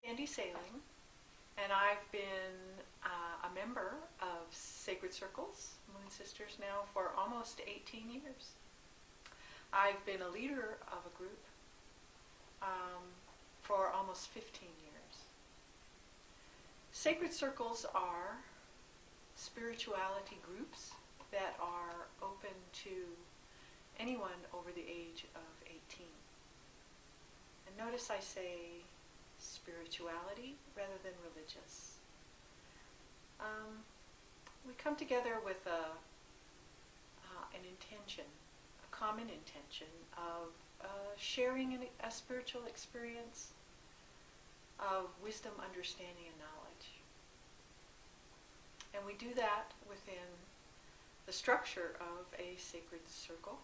Sandy Sailing, and I've been a member of Sacred Circles, Moon Sisters, now for almost 18 years. I've been a leader of a group for almost 15 years. Sacred Circles are spirituality groups that are open to anyone over the age of 18. And notice I say spirituality rather than religious. We come together with an intention, a common intention of sharing a spiritual experience of wisdom, understanding, and knowledge. And we do that within the structure of a sacred circle.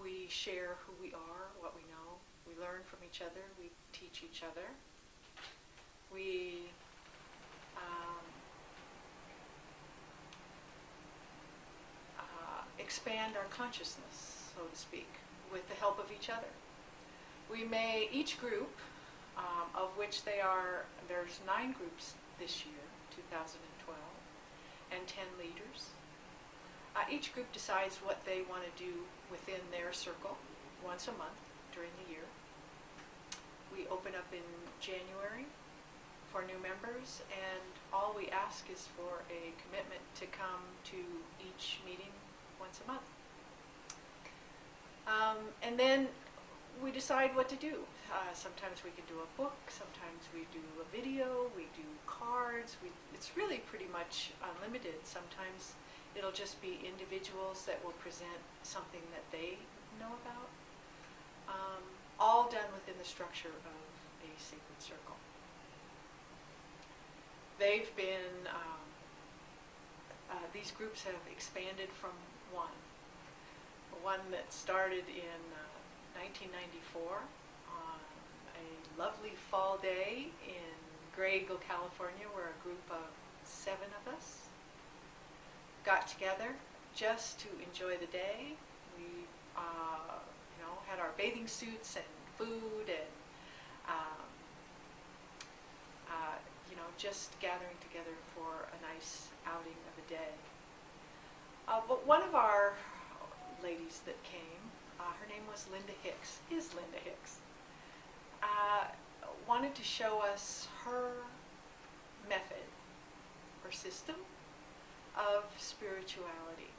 We share who we are, what we know. We learn from each other. We teach each other. We expand our consciousness, so to speak, with the help of each other. Each group, of which there's 9 groups this year, 2012, and 10 leaders. Each group decides what they want to do within their circle once a month during the year. We open up in January for new members, and all we ask is for a commitment to come to each meeting once a month. And then we decide what to do. Sometimes we can do a book, sometimes we do a video, we do cards. It's really pretty much unlimited. Sometimes it'll just be individuals that will present something that they know about, all done within the structure of a sacred circle. They've been, these groups have expanded from one that started in 1994 on a lovely fall day in Grey Eagle, California, where a group of 7 of us got together just to enjoy the day. We, had our bathing suits and food, and just gathering together for a nice outing of a day. But one of our ladies that came, her name was Linda Hicks, wanted to show us her method or system of spirituality.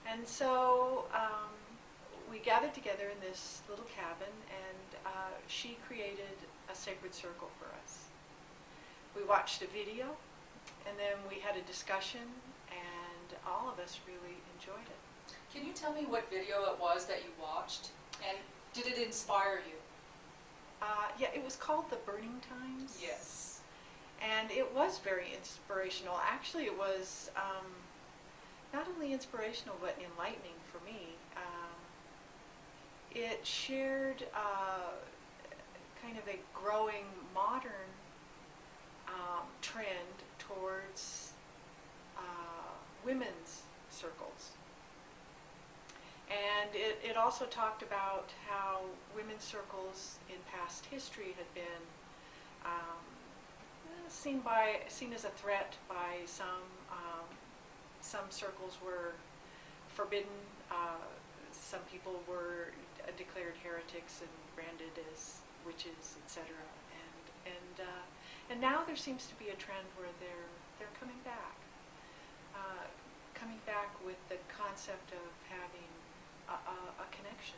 And so we gathered together in this little cabin, and she created a sacred circle for us. We watched a video, and then we had a discussion, and all of us really enjoyed it. Can you tell me what video it was that you watched, and did it inspire you? Yeah, it was called The Burning Times. Yes. And it was very inspirational. Actually, it was not only inspirational, but enlightening for me. It shared kind of a growing modern trend towards women's circles. And it also talked about how women's circles in past history had been seen as a threat by some. Some circles were forbidden. Some people were declared heretics and branded as witches, etc. And now there seems to be a trend where they're coming back with the concept of having a connection,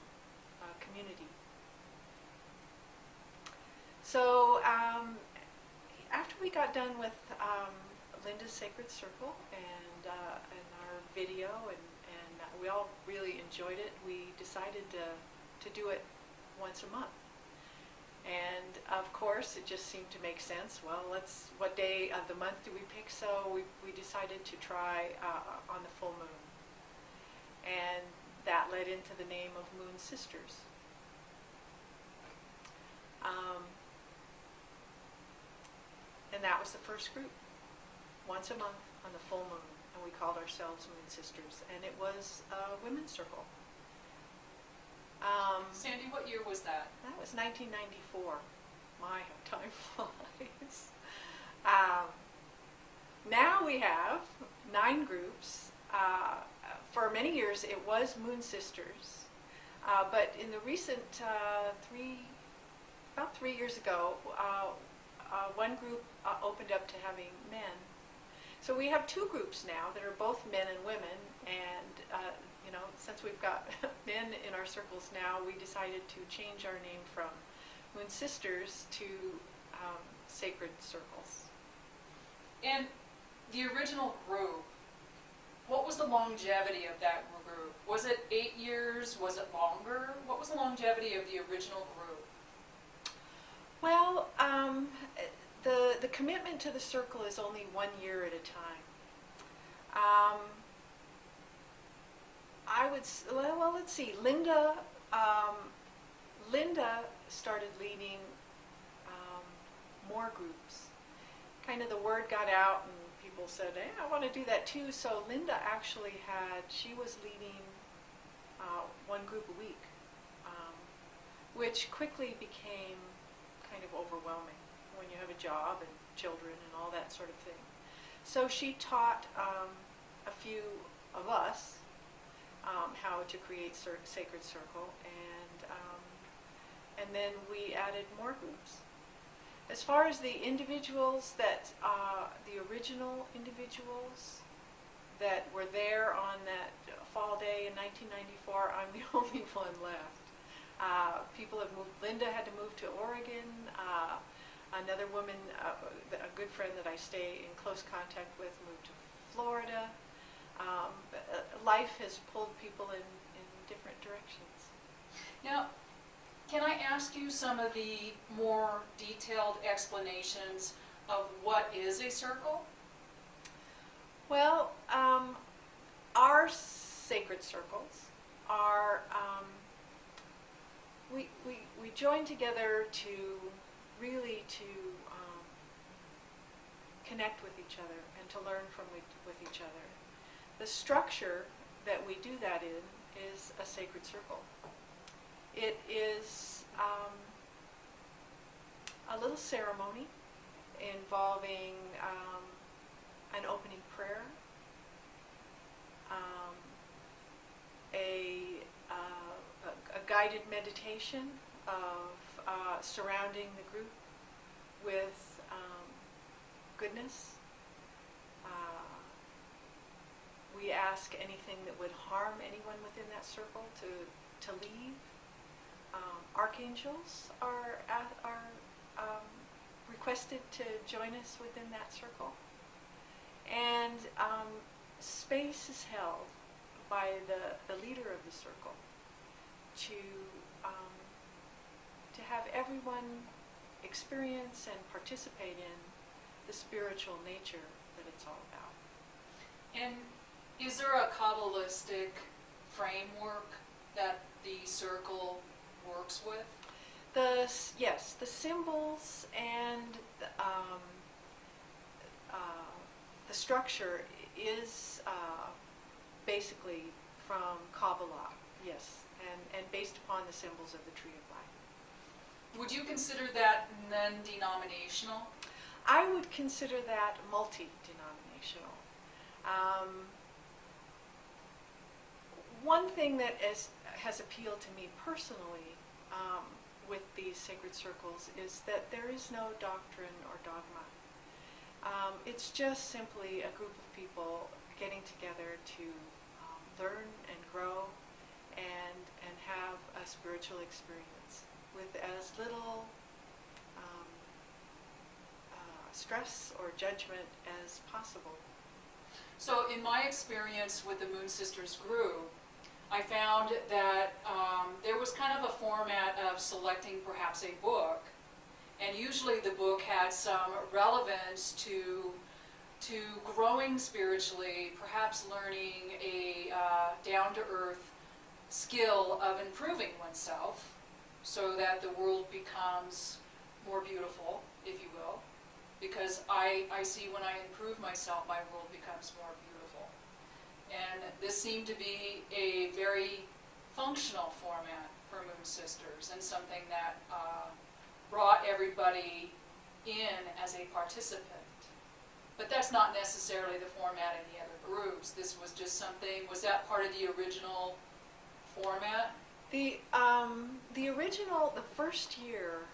a community. So after we got done with Linda's Sacred Circle and our video, and we all really enjoyed it, we decided to do it once a month. And of course, it just seemed to make sense. Well, what day of the month do we pick? So we decided to try on the full moon. And that led into the name of Moon Sisters. And that was the first group, once a month on the full moon. And we called ourselves Moon Sisters. And it was a women's circle. Sandy, what year was that? That was 1994. My, how time flies. Um, Now we have 9 groups. For many years it was Moon Sisters, but in the recent about 3 years ago, one group opened up to having men. So we have 2 groups now that are both men and women, and since we've got men in our circles now, we decided to change our name from Moon Sisters to Sacred Circles. And the original group, what was the longevity of that group? Was it 8 years? Was it longer? What was the longevity of the original group? Well, the commitment to the circle is only 1 year at a time. Well, let's see. Linda started leading more groups. Kind of the word got out, and people said, "Hey, I want to do that too." So Linda actually she was leading one group a week, which quickly became kind of overwhelming when you have a job and children and all that sort of thing. So she taught a few of us how to create Sacred Circle, and then we added more groups. As far as the individuals that, the original individuals that were there on that fall day in 1994, I'm the only one left. People have moved. Linda had to move to Oregon. Another woman, a good friend that I stay in close contact with, moved to Florida. Life has pulled people in different directions. Now, can I ask you some of the more detailed explanations of what is a circle? Well, our sacred circles are, we join together to really connect with each other and to learn with each other. The structure that we do that in is a sacred circle. It is a little ceremony involving an opening prayer, a guided meditation of surrounding the group with goodness. We ask anything that would harm anyone within that circle to leave. Archangels are requested to join us within that circle. And space is held by the leader of the circle to have everyone experience and participate in the spiritual nature that it's all about. And is there a Kabbalistic framework that the circle works with? Yes, the symbols and the structure is basically from Kabbalah, yes, and based upon the symbols of the Tree of Life. Would you consider that non-denominational? I would consider that multi-denominational. One thing that has appealed to me personally with these sacred circles is that there is no doctrine or dogma. It's just simply a group of people getting together to learn and grow and have a spiritual experience with as little stress or judgment as possible. So in my experience with the Moon Sisters group, I found that there was kind of a format of selecting perhaps a book, and usually the book had some relevance to growing spiritually, perhaps learning a down-to-earth skill of improving oneself so that the world becomes more beautiful, if you will. Because I see when I improve myself, my world becomes more beautiful. And this seemed to be a very functional format for Moon Sisters and something that brought everybody in as a participant. But that's not necessarily the format in the other groups. This was just something, was that part of the original format? The original, the first year,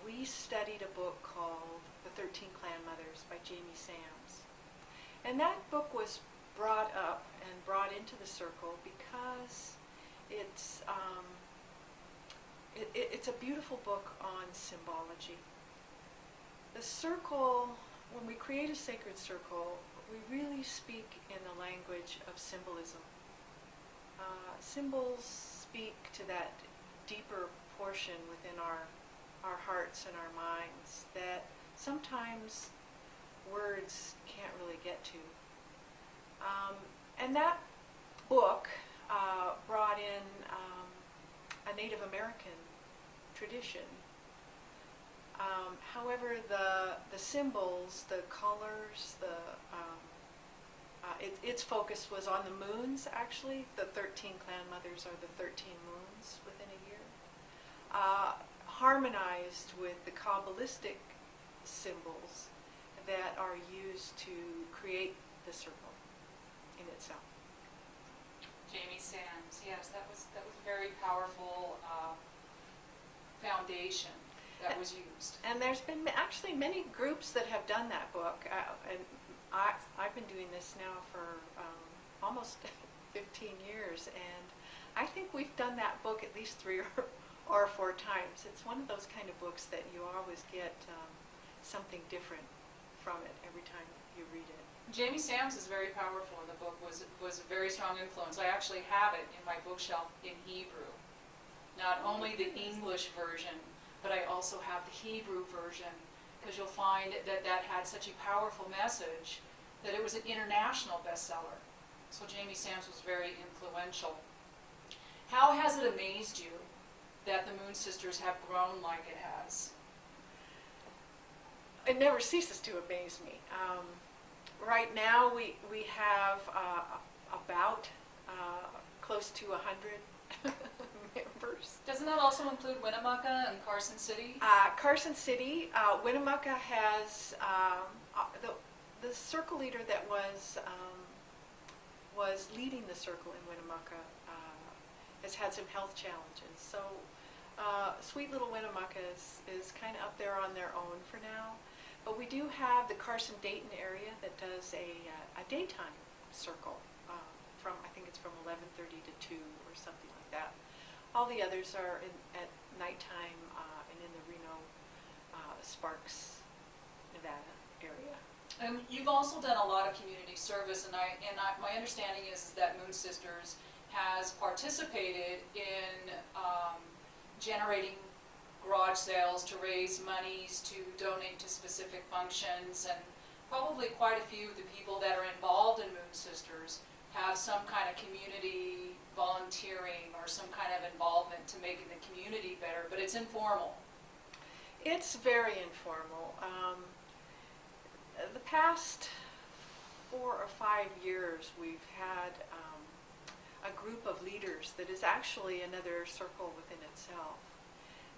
we studied a book called The 13 Clan Mothers by Jamie Sams. And that book was brought up and brought into the circle because it's a beautiful book on symbology. The circle, when we create a sacred circle, we really speak in the language of symbolism. Symbols speak to that deeper portion within our hearts and our minds that sometimes words can't really get to. And that book brought in a Native American tradition. However, the symbols, the colors, its focus was on the moons, actually. The 13 clan mothers are the 13 moons within a year. Harmonized with the Kabbalistic symbols that are used to create the circle in itself. Jamie Sams, yes, that was a very powerful foundation that was used. And there's been actually many groups that have done that book, and I've been doing this now for almost 15 years, and I think we've done that book at least 3 or 4 times. It's one of those kind of books that you always get something different from it every time you read it. Jamie Sams is very powerful, and the book was a very strong influence. I actually have it in my bookshelf in Hebrew. Not only the English version, but I also have the Hebrew version, because you'll find that had such a powerful message that it was an international bestseller. So Jamie Sams was very influential. How has it amazed you that the Moon Sisters have grown like it has? It never ceases to amaze me. Right now we have about close to 100 members. Doesn't that also include Winnemucca and Carson City? Carson City, Winnemucca has the circle leader that was leading the circle in Winnemucca has had some health challenges. So sweet little Winnemucca is kind of up there on their own for now. But we do have the Carson-Dayton area that does a daytime circle from, I think it's from 11:30 to 2 or something like that. All the others are at nighttime and in the Reno, Sparks, Nevada area. You've also done a lot of community service, and my understanding is that Moon Sisters has participated in generating garage sales to raise monies to donate to specific functions, and probably quite a few of the people that are involved in Moon Sisters have some kind of community volunteering or some kind of involvement to making the community better, but it's informal. It's very informal. The past 4 or 5 years we've had a group of leaders that is actually another circle within itself.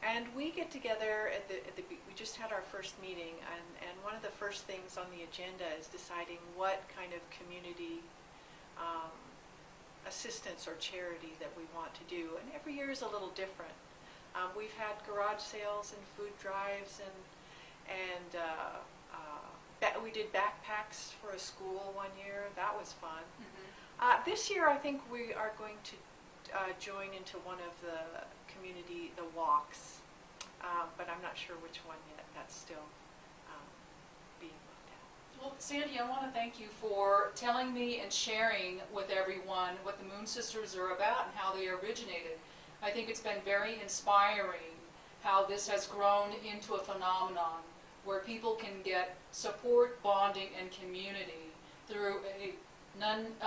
And we get together we just had our first meeting, and one of the first things on the agenda is deciding what kind of community assistance or charity that we want to do. And every year is a little different. We've had garage sales and food drives, and we did backpacks for a school one year. That was fun. Mm-hmm. This year I think we are going to join into one of the the walks, but I'm not sure which one yet. That's still being looked at. Well, Sandy, I want to thank you for telling me and sharing with everyone what the Moon Sisters are about and how they originated. I think it's been very inspiring how this has grown into a phenomenon where people can get support, bonding, and community through a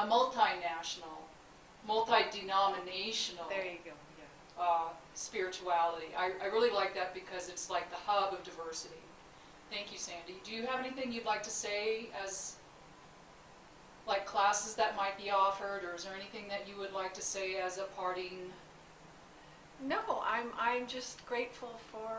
multinational, multi-denominational there you go. Spirituality. I really like that because it's like the hub of diversity. Thank you, Sandy. Do you have anything you'd like to say as like classes that might be offered, or is there anything that you would like to say as a parting? No, I'm just grateful for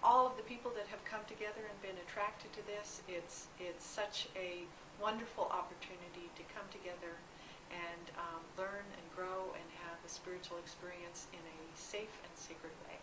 all of the people that have come together and been attracted to this. It's such a wonderful opportunity to come together and learn and grow and have a spiritual experience in a safe and sacred way.